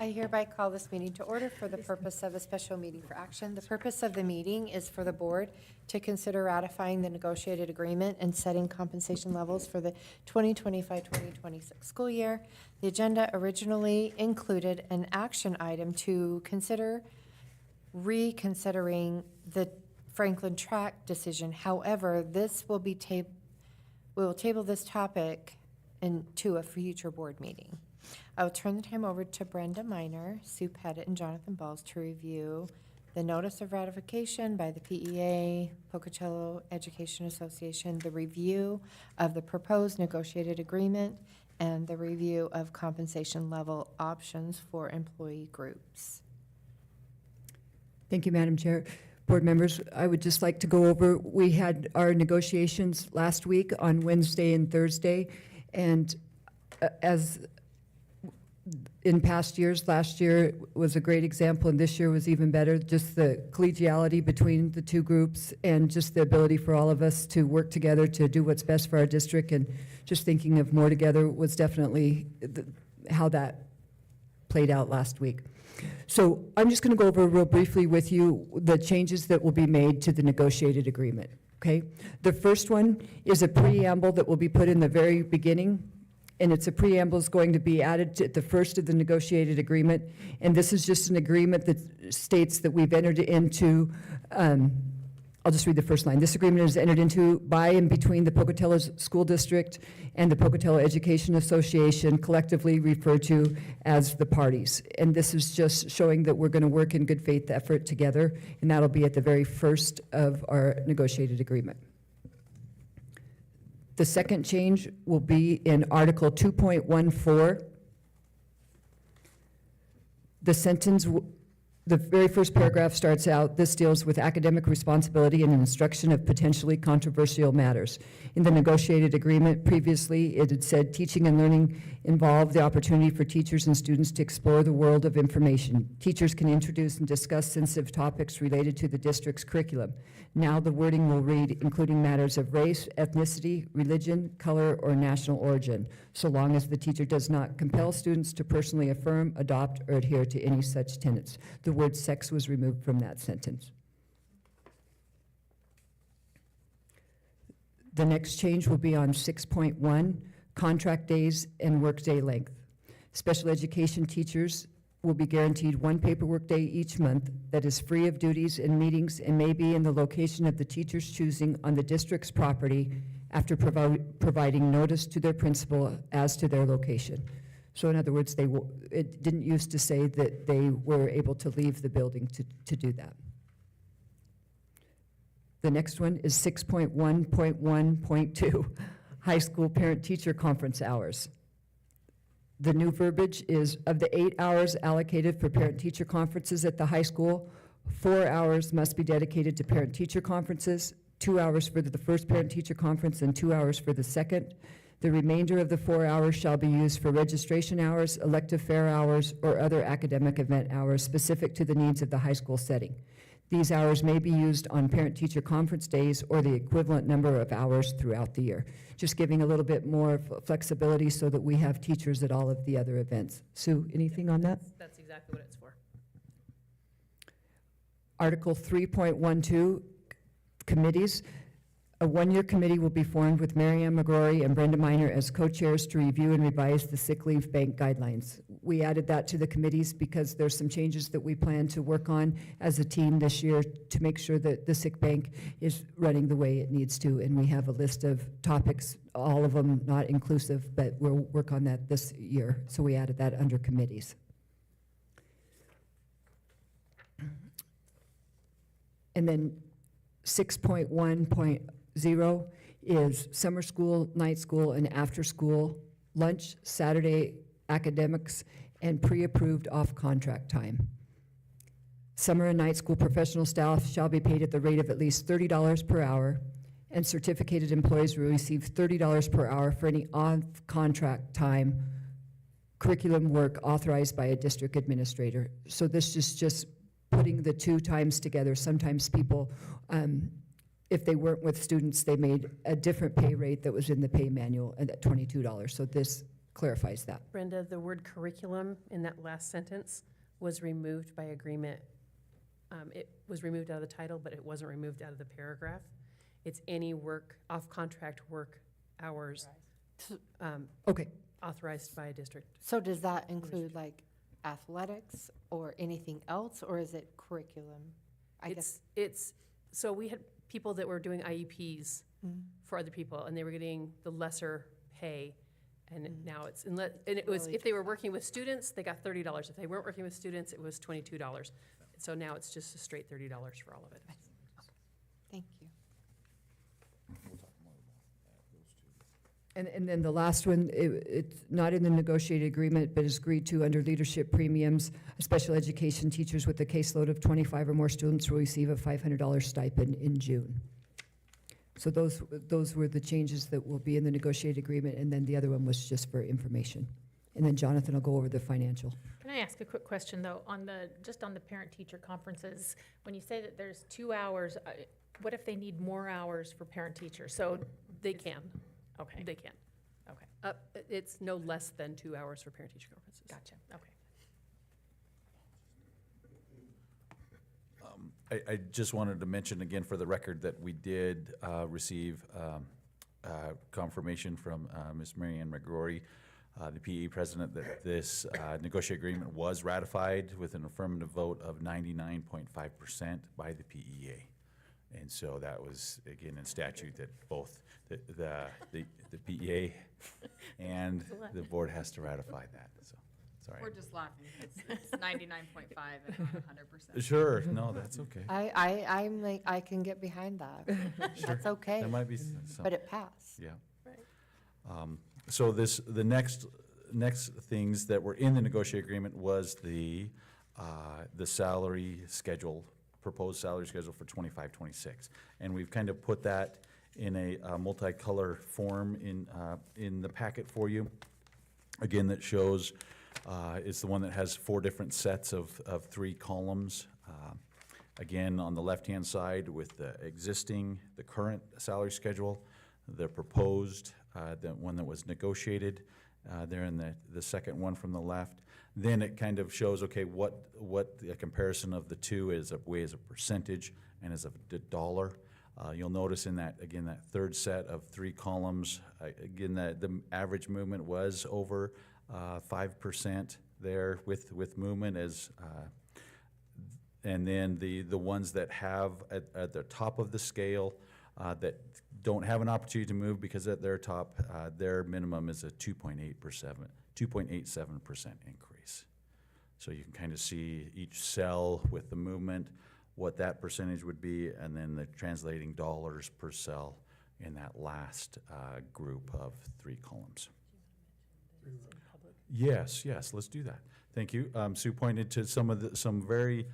I hereby call this meeting to order for the purpose of a special meeting for action. The purpose of the meeting is for the board to consider ratifying the negotiated agreement and setting compensation levels for the 2025-2026 school year. The agenda originally included an action item to consider reconsidering the Franklin track decision. However, this will be we will table this topic into a future board meeting. I will turn the time over to Brenda Miner, Sue Pettit, and Jonathan Balls to review the notice of ratification by the PEA, Pocatello Education Association, the review of the proposed negotiated agreement, and the review of compensation level options for employee groups. Thank you, Madam Chair. Board members, I would just like to go over, we had our negotiations last week on Wednesday and Thursday, and as in past years, last year was a great example, and this year was even better, just the collegiality between the two groups and just the ability for all of us to work together to do what's best for our district, and just thinking of more together was definitely how that played out last week. So I'm just going to go over real briefly with you the changes that will be made to the negotiated agreement, okay? The first one is a preamble that will be put in the very beginning, and it's a preamble is going to be added to the first of the negotiated agreement, and this is just an agreement that states that we've entered into, I'll just read the first line. This agreement is entered into by and between the Pocatello School District and the Pocatello Education Association, collectively referred to as the parties. And this is just showing that we're going to work in good faith effort together, and that'll be at the very first of our negotiated agreement. The second change will be in Article 2.14. The sentence, the very first paragraph starts out, this deals with academic responsibility and instruction of potentially controversial matters. In the negotiated agreement previously, it had said teaching and learning involved the opportunity for teachers and students to explore the world of information. Teachers can introduce and discuss sensitive topics related to the district's curriculum. Now the wording will read, including matters of race, ethnicity, religion, color, or national origin, so long as the teacher does not compel students to personally affirm, adopt, or adhere to any such tenets. The word sex was removed from that sentence. The next change will be on 6.1, contract days and workday length. Special education teachers will be guaranteed one paperwork day each month that is free of duties and meetings and may be in the location of the teacher's choosing on the district's property after providing notice to their principal as to their location. So in other words, it didn't used to say that they were able to leave the building to do that. The next one is 6.1.1.2, high school parent-teacher conference hours. The new verbiage is, of the 8 hours allocated for parent-teacher conferences at the high school, 4 hours must be dedicated to parent-teacher conferences, 2 hours for the first parent-teacher conference and 2 hours for the second. The remainder of the 4 hours shall be used for registration hours, elective fair hours, or other academic event hours specific to the needs of the high school setting. These hours may be used on parent-teacher conference days or the equivalent number of hours throughout the year. Just giving a little bit more flexibility so that we have teachers at all of the other events. Sue, anything on that? That's exactly what it's for. Article 3.12, committees. A one-year committee will be formed with Mary Ann McGrory and Brenda Miner as co-chairs to review and revise the sick leave bank guidelines. We added that to the committees because there's some changes that we plan to work on as a team this year to make sure that the sick bank is running the way it needs to, and we have a list of topics, all of them not inclusive, but we'll work on that this year, so we added that under committees. And then 6.1.0 is summer school, night school, and after school, lunch, Saturday academics, and pre-approved off-contract time. Summer and night school professional staff shall be paid at the rate of at least $30 per hour, and certificated employees will receive $30 per hour for any off-contract time curriculum work authorized by a district administrator. So this is just putting the two times together. Sometimes people, if they weren't with students, they made a different pay rate that was in the pay manual at $22. So this clarifies that. Brenda, the word curriculum in that last sentence was removed by agreement. It was removed out of the title, but it wasn't removed out of the paragraph. It's any work, off-contract work hours Okay, authorized by a district. So does that include like athletics or anything else, or is it curriculum? I guess. So we had people that were doing IEPs for other people, and they were getting the lesser pay. And now it's, and it was, if they were working with students, they got $30. If they weren't working with students, it was $22. So now it's just a straight $30 for all of it. Thank you. and then the last one, it's not in the negotiated agreement, but is agreed to under leadership premiums. Special education teachers with a caseload of 25 or more students will receive a $500 stipend in June. So those were the changes that will be in the negotiated agreement, and then the other one was just for information. And then Jonathan will go over the financial. Can I ask a quick question, though, just on the parent-teacher conferences? When you say that there's 2 hours, what if they need more hours for parent-teacher? So They can, okay, they can. okay, It's no less than 2 hours for parent-teacher conferences. gotcha, okay. I just wanted to mention again for the record that we did receive confirmation from Ms. Marianne McGrory, the PE president, that this negotiated agreement was ratified with an affirmative vote of 99.5% by the PEA. And so that was, again, in statute that both the PEA and the board has to ratify that, so, sorry. We're just laughing because it's 99.5 and not 100%. Sure, no, that's okay. I'm like, I can get behind that. That's okay, There might be some. but it passed. Yeah. Right. So the next things that were in the negotiated agreement was the salary schedule, proposed salary schedule for 25-26. And we've kind of put that in a multicolor form in the packet for you. Again, that shows, it's the one that has 4 different sets of 3 columns. Again, on the left-hand side with the existing, the current salary schedule, the proposed, the one that was negotiated, there in the second one from the left. Then it kind of shows, okay, what the comparison of the two is, as a percentage and as a dollar. You'll notice in that, again, that third set of 3 columns, again, that the average movement was over 5% there with movement as, and then the ones that have at the top of the scale that don't have an opportunity to move because at their top, their minimum is a 2.87% increase. So you can kind of see each cell with the movement, what that percentage would be, and then the translating dollars per cell in that last group of 3 columns. Yes, let's do that. Thank you. Sue pointed to some very,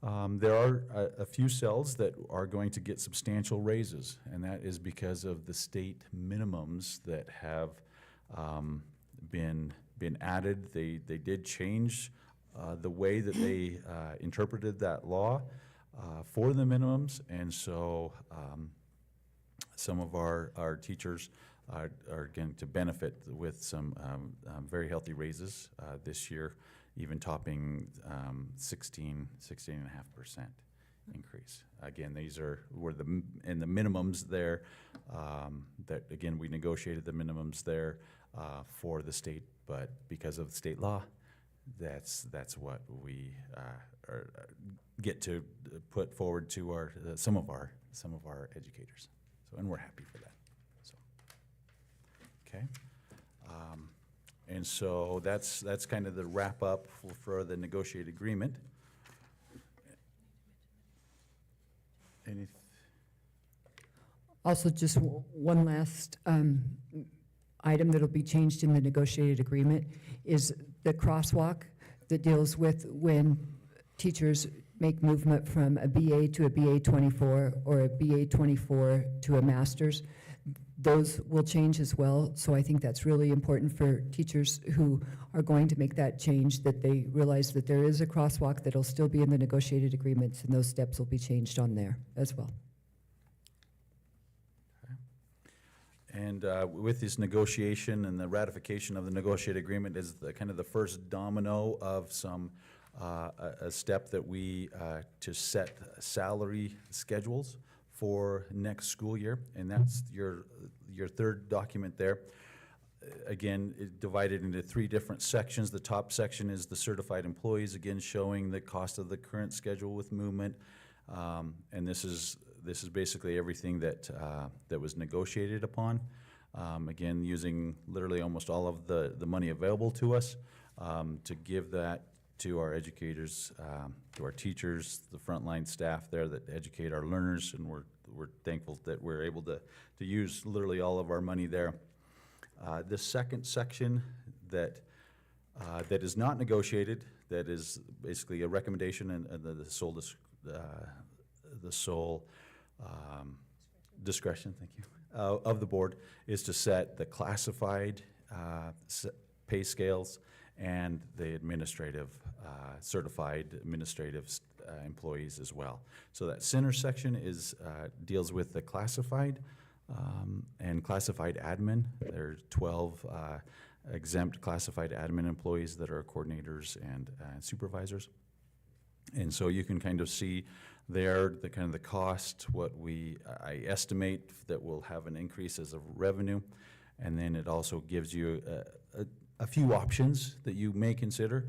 there are a few cells that are going to get substantial raises, and that is because of the state minimums that have been added. They did change the way that they interpreted that law for the minimums, and so some of our teachers are going to benefit with some very healthy raises this year, even topping 16.5% increase. Again, these were the minimums there. That again, we negotiated the minimums there for the state, but because of state law, that's what we get to put forward to some of our educators. So, and we're happy for that. So, okay. And so that's kind of the wrap up for the negotiated agreement. Also, just one last item that'll be changed in the negotiated agreement is the crosswalk that deals with when teachers make movement from a BA to a BA 24 or a BA 24 to a master's. Those will change as well, so I think that's really important for teachers who are going to make that change, that they realize that there is a crosswalk that'll still be in the negotiated agreements, and those steps will be changed on there as well. And with this negotiation and the ratification of the negotiated agreement is the kind of the first domino of some, a step that we, to set salary schedules for next school year. And that's your third document there. Again, divided into 3 different sections. The top section is the certified employees, again, showing the cost of the current schedule with movement. And this is basically everything that was negotiated upon. Again, using literally almost all of the money available to us to give that to our educators, to our teachers, the frontline staff there that educate our learners, and we're thankful that we're able to use literally all of our money there. The second section that is not negotiated, that is basically a recommendation and the sole discretion, thank you, of the board, is to set the classified pay scales and the administrative, certified administrative employees as well. So that center section deals with the classified and classified admin. There are 12 exempt classified admin employees that are coordinators and supervisors. And so you can kind of see there the kind of the cost, what I estimate that will have an increase as a revenue. And then it also gives you a few options that you may consider,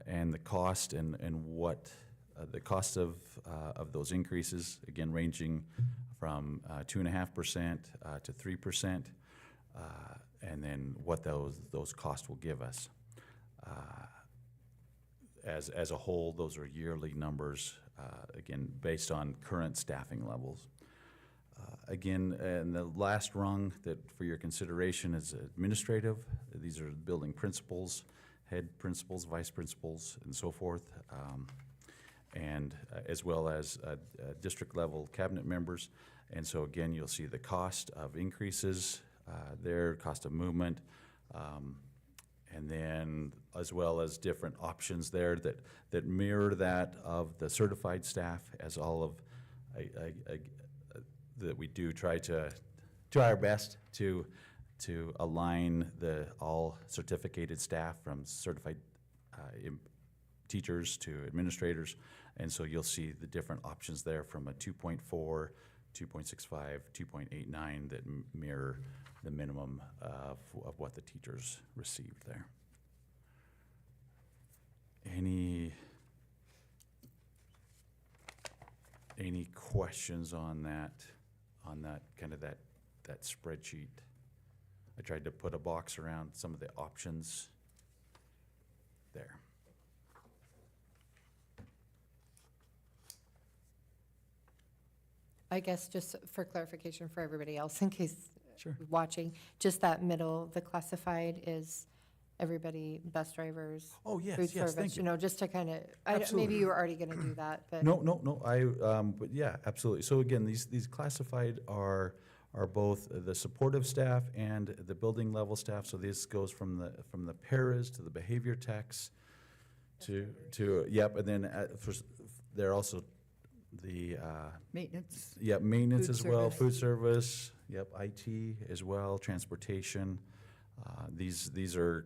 and the cost and what the cost of those increases, again, ranging from 2.5% to 3%, and then what those costs will give us. As a whole, those are yearly numbers, again, based on current staffing levels. Again, and the last rung that for your consideration is administrative. These are building principals, head principals, vice principals, and so forth, and as well as district level cabinet members. And so again, you'll see the cost of increases there, cost of movement, and then as well as different options there that mirror that of the certified staff, as all of that we do try our best to align all certificated staff from certified teachers to administrators. And so you'll see the different options there from a 2.4, 2.65, 2.89 that mirror the minimum of what the teachers received there. Any questions on that kind of that spreadsheet? I tried to put a box around some of the options there. I guess just for clarification for everybody else, in case Sure. watching, just that middle, the classified is everybody, bus drivers, Oh, yes, food yes, service, thank you. just to kind of, Absolutely. maybe you were already going to do that, but. No, but yeah, absolutely. So again, these classified are both the supportive staff and the building level staff. So this goes from the paras to the behavior techs to yep, and then they're also the Maintenance. yep, maintenance Food as well, service. food service, yep, IT as well, transportation. These are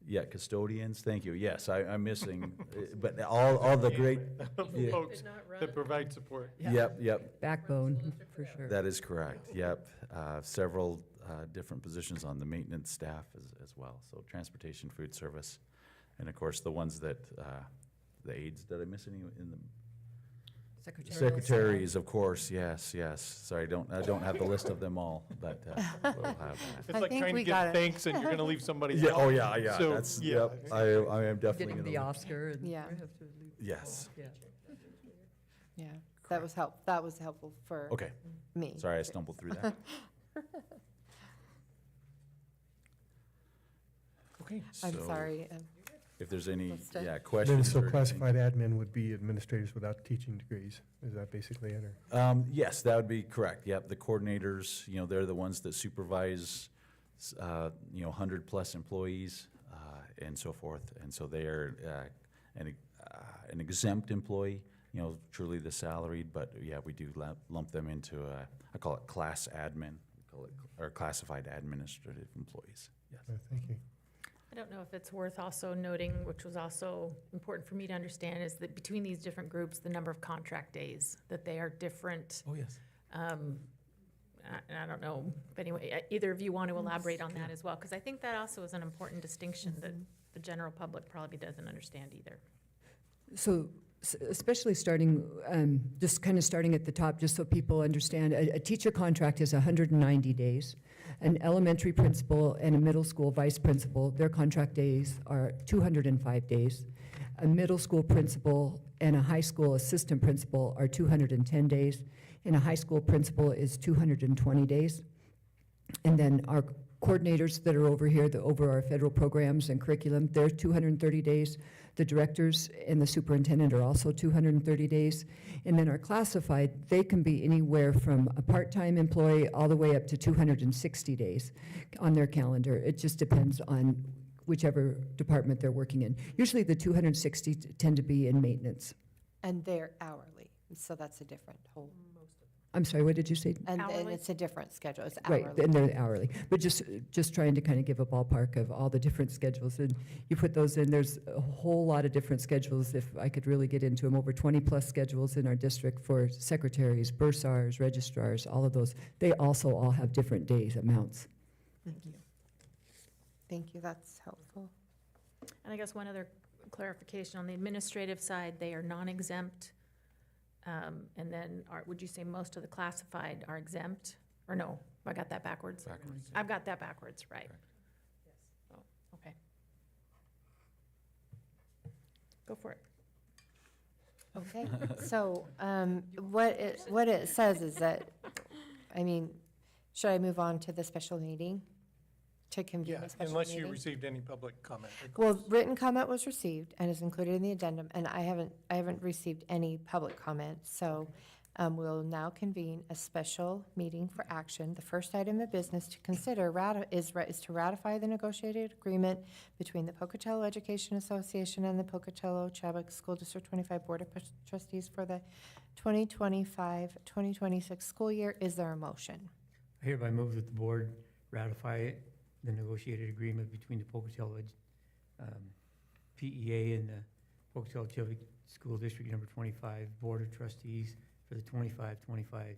yeah, custodians. Thank you. Yes, I'm missing, but all the great. Yeah. Folks that provide support. Yep. Backbone, for sure. That is correct, yep. Several different positions on the maintenance staff as well. So transportation, food service, and of course, the ones that, the aides, did I miss any in the? Secretaries, of course, yes. Sorry, I don't have the list of them all, but we'll have that. It's I like think trying we to got get it. thanks and you're gonna leave somebody Yeah, else. oh, yeah, So, that's, yeah, yep, I am definitely Getting the gonna, Oscar. And Yeah. I have to leave. yes, Yeah. Yeah, that was helpful for okay, me. sorry, I stumbled through that. Okay. I'm So, sorry. If there's any, Let's do- yeah, Then, questions. so or anything. classified admin would be administrators without teaching degrees, is that basically it, or? Yes, that would be correct. Yep, the coordinators, they're the ones that supervise, 100-plus employees and so forth. And so they are an exempt employee, you know, truly the salaried, but yeah, we do lump them into I call it class admin, we call it, or classified administrative employees. Yes. Thank you. I don't know if it's worth also noting, which was also important for me to understand, is that between these different groups, the number of contract days, that they are different. Oh, yes. I don't know, but anyway, either of you want to elaborate on that as well? Because I think that also is an important distinction that the general public probably doesn't understand either. So especially starting, just kind of starting at the top, just so people understand, a teacher contract is 190 days. An elementary principal and a middle school vice principal, their contract days are 205 days. A middle school principal and a high school assistant principal are 210 days. And a high school principal is 220 days. And then our coordinators that are over here, over our federal programs and curriculum, they're 230 days. The directors and the superintendent are also 230 days. And then our classified, they can be anywhere from a part-time employee all the way up to 260 days on their calendar. It just depends on whichever department they're working in. Usually the 260 tend to be in maintenance. And they're hourly, so that's a different whole, I'm sorry, what did you say? and Hourly? it's a different schedule, it's Right, hourly. and they're hourly. But just trying to kind of give a ballpark of all the different schedules. And you put those in, there's a whole lot of different schedules, if I could really get into them, over 20-plus schedules in our district for secretaries, bursars, registrars, all of those. They also all have different days amounts. Thank you. Thank you, that's helpful. And I guess one other clarification, on the administrative side, they are non-exempt. And then would you say most of the classified are exempt? Or no, I got that backwards? Backwards. I've got that backwards, right. Correct. Oh, okay. Go for it. Okay, so what it says is that, I mean, should I move on to the special meeting? To convene Yeah, a special unless you meeting? received any public comment. Well, written comment was received and is included in the addendum, and I haven't received any public comment. So we'll now convene a special meeting for action. The first item of business to consider is to ratify the negotiated agreement between the Pocatello Education Association and the Pocatello-Chubbuck School District 25 Board of Trustees for the 2025-2026 school year. Is there a motion? I hereby move that the board ratify the negotiated agreement between the Pocatello PEA and the Pocatello-Chubbuck School District Number 25 Board of Trustees for the 25-26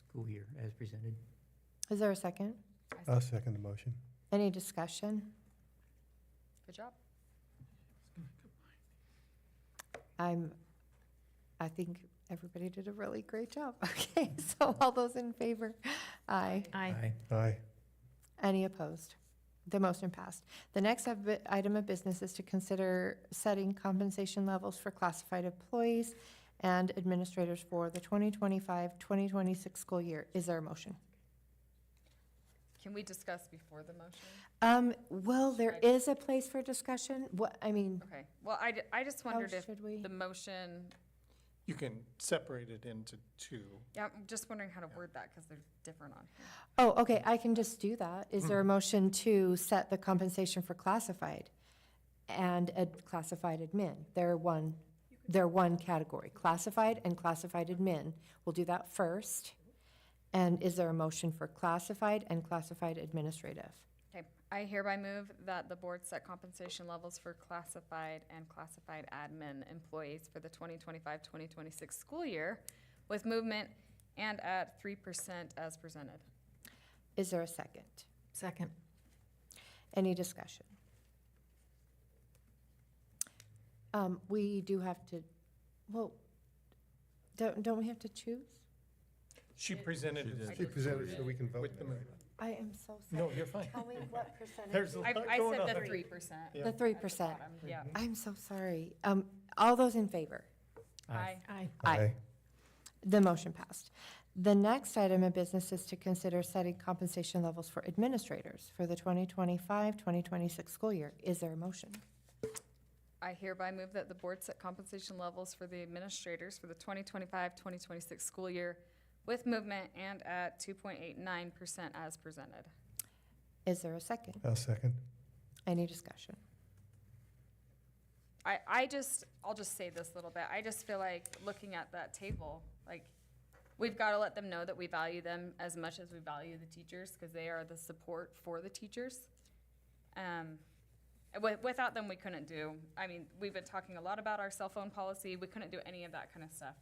school year as presented. Is there a second? I'll second the motion. Any discussion? Good job. I think everybody did a really great job. Okay, so all those in favor? Aye. Aye. Aye. Any opposed? The motion passed. The next item of business is to consider setting compensation levels for classified employees and administrators for the 2025-2026 school year. Is there a motion? Can we discuss before the motion? Well, there is a place for discussion. What, I mean, Okay, well, I just how wondered if should we? the motion, You can separate it into two. yeah, I'm just wondering how to word that because they're different on here. Oh, okay, I can just do that. Is there a motion to set the compensation for classified and classified admin? They're one category, classified and classified admin. We'll do that first. And is there a motion for classified and classified administrative? Okay, I hereby move that the board set compensation levels for classified and classified admin employees for the 2025-2026 school year with movement and at 3% as presented. Is there a second? Second. Any discussion? We do have to, well, don't we have to choose? She presented it. She presented it so we can vote. With the on it. movement. I am so sorry. No, you're fine. Tell me what percentage. There's a lot I going said on. the 3%. Yeah. The 3%. Yeah. I'm so sorry. All those in favor? Aye. Aye. Aye. The motion passed. The next item of business is to consider setting compensation levels for administrators for the 2025-2026 school year. Is there a motion? I hereby move that the board set compensation levels for the administrators for the 2025-2026 school year with movement and at 2.89% as presented. Is there a second? I'll second. Any discussion? I'll just say this little bit. I just feel like looking at that table, like, we've got to let them know that we value them as much as we value the teachers, because they are the support for the teachers. Without them, we couldn't do, I mean, we've been talking a lot about our cell phone policy. We couldn't do any of that kind of stuff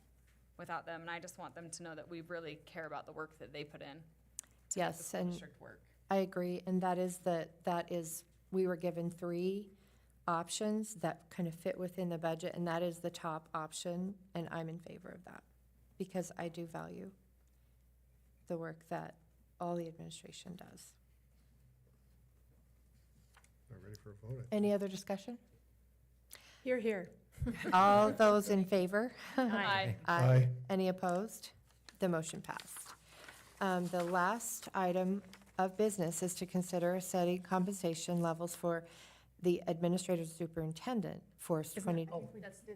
without them. And I just want them to know that we really care about the work that they put in to make the Yes, school and district work. I agree, and that is, we were given 3 options that kind of fit within the budget, and that is the top option, and I'm in favor of that, because I do value the work that all the administration does. Not ready for a vote. Any other discussion? Here, here. All those in favor? Aye. Aye. Any opposed? The motion passed. The last item of business is to consider setting compensation levels for the administrative superintendent for 20.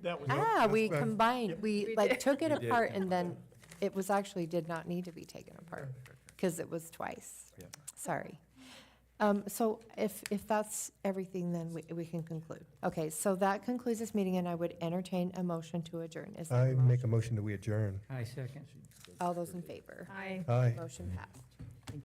That was. We that's- combined, we We like did. took it We did. apart and then it was actually did not need to be taken apart because it was twice. Yeah. Sorry. So if that's everything, then we can conclude. Okay, so that concludes this meeting and I would entertain a motion to adjourn. Is there I a make motion? a motion that we adjourn. I second. All those in favor? Aye. Aye. Motion passed.